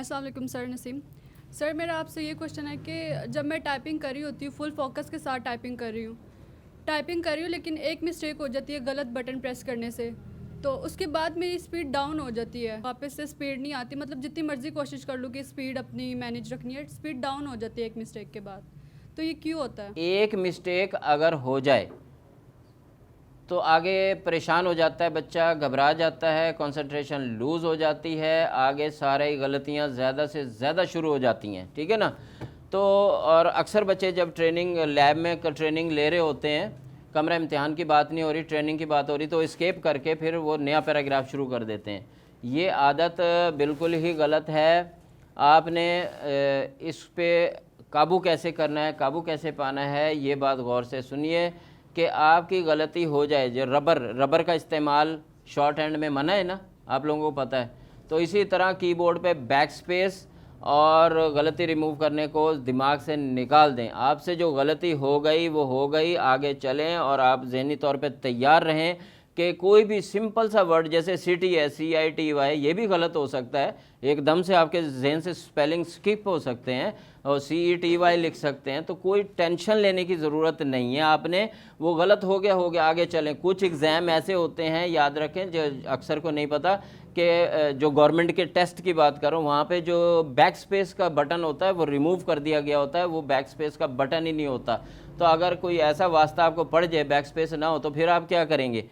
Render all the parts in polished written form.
अस्सलाम वालेकुम sir Naseem. Sir मेरा आपसे ये क्वेश्चन है कि जब मैं टाइपिंग कर रही होती हूँ, फुल फोकस के साथ टाइपिंग कर रही हूँ लेकिन एक मिस्टेक हो जाती है गलत बटन प्रेस करने से, तो उसके बाद मेरी स्पीड डाउन हो जाती है, वापस से स्पीड नहीं आती। मतलब जितनी मर्ज़ी कोशिश कर लूँ कि स्पीड अपनी मैनेज रखनी है, स्पीड डाउन हो जाती है एक मिस्टेक के बाद। तो ये क्यों होता है? एक मिस्टेक अगर हो जाए तो आगे परेशान हो जाता है बच्चा, घबरा जाता है, कंसंट्रेशन लूज़ हो जाती है, आगे सारी गलतियां ज़्यादा से ज़्यादा शुरू हो जाती हैं, ठीक है ना। तो और अक्सर बच्चे जब ट्रेनिंग लैब में ट्रेनिंग ले रहे होते हैं, कमरा इम्तिहान की बात नहीं हो रही, ट्रेनिंग की बात हो रही, तो एस्केप करके फिर वो नया पैराग्राफ शुरू कर देते हैं। ये आदत बिल्कुल ही गलत है। आपने इस पे काबू कैसे करना है, काबू कैसे पाना है, ये बात गौर से सुनिए कि आपकी गलती हो जाए। जो रबर का इस्तेमाल शॉर्ट हैंड में मना है ना, आप लोगों को पता है। तो इसी तरह कीबोर्ड पे बैक स्पेस और गलती रिमूव करने को दिमाग से निकाल दें। आपसे जो गलती हो गई वो हो गई, आगे चलें और आप ज़हनी तौर पे तैयार रहें कि कोई भी सिंपल सा वर्ड जैसे सिटी है, CITY, ये भी गलत हो सकता है, एकदम से आपके जहन से स्पेलिंग स्किप हो सकते हैं और CETY लिख सकते हैं। तो कोई टेंशन लेने की ज़रूरत नहीं है, आपने वो गलत हो गया, आगे चलें। कुछ एग्ज़ाम ऐसे होते हैं, याद रखें, जो अक्सर को नहीं पता कि जो गवर्नमेंट के टेस्ट की बात करूं, वहाँ पे जो बैक स्पेस का बटन होता है वो रिमूव कर दिया गया होता है, वो बैक स्पेस का बटन ही नहीं होता। तो अगर कोई ऐसा वास्ता आपको पड़ जाए, बैक स्पेस ना हो, तो फिर आप क्या करेंगे?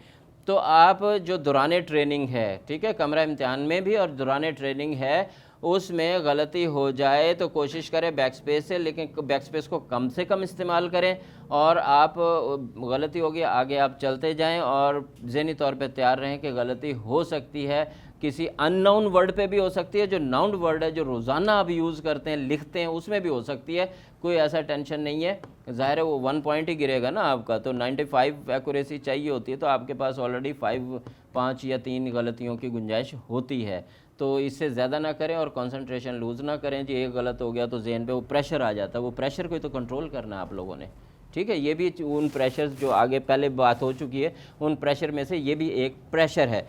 तो आप जो दौरान ट्रेनिंग है, ठीक है, कमरा इम्तिहान में भी और दौरान ट्रेनिंग है, उसमें गलती हो जाए तो कोशिश करें बैक स्पेस से, लेकिन बैक स्पेस को कम से कम इस्तेमाल करें और आप गलती होगी आगे आप चलते जाएं और ज़हनी तौर पे तैयार रहें कि गलती हो सकती है, किसी अननाउन वर्ड पे भी हो सकती है, जो नाउन वर्ड है जो रोज़ाना आप यूज़ करते हैं, लिखते हैं, उसमें भी हो सकती है। कोई ऐसा टेंशन नहीं है। ज़ाहिर है वो 1 पॉइंट ही गिरेगा ना आपका, तो 95 एक्यूरेसी चाहिए होती है, तो आपके पास ऑलरेडी 5 या 3 गलतियों की गुंजाइश होती है। तो इससे ज़्यादा ना करें और कंसंट्रेशन लूज़ ना करें। जी एक गलत हो गया तो जहन पे वो प्रेशर आ जाता है, वो प्रेशर को तो कंट्रोल करना है आप लोगों ने, ठीक है। ये भी उन प्रेशर्स जो आगे पहले बात हो चुकी है, उन प्रेशर में से ये भी एक प्रेशर है।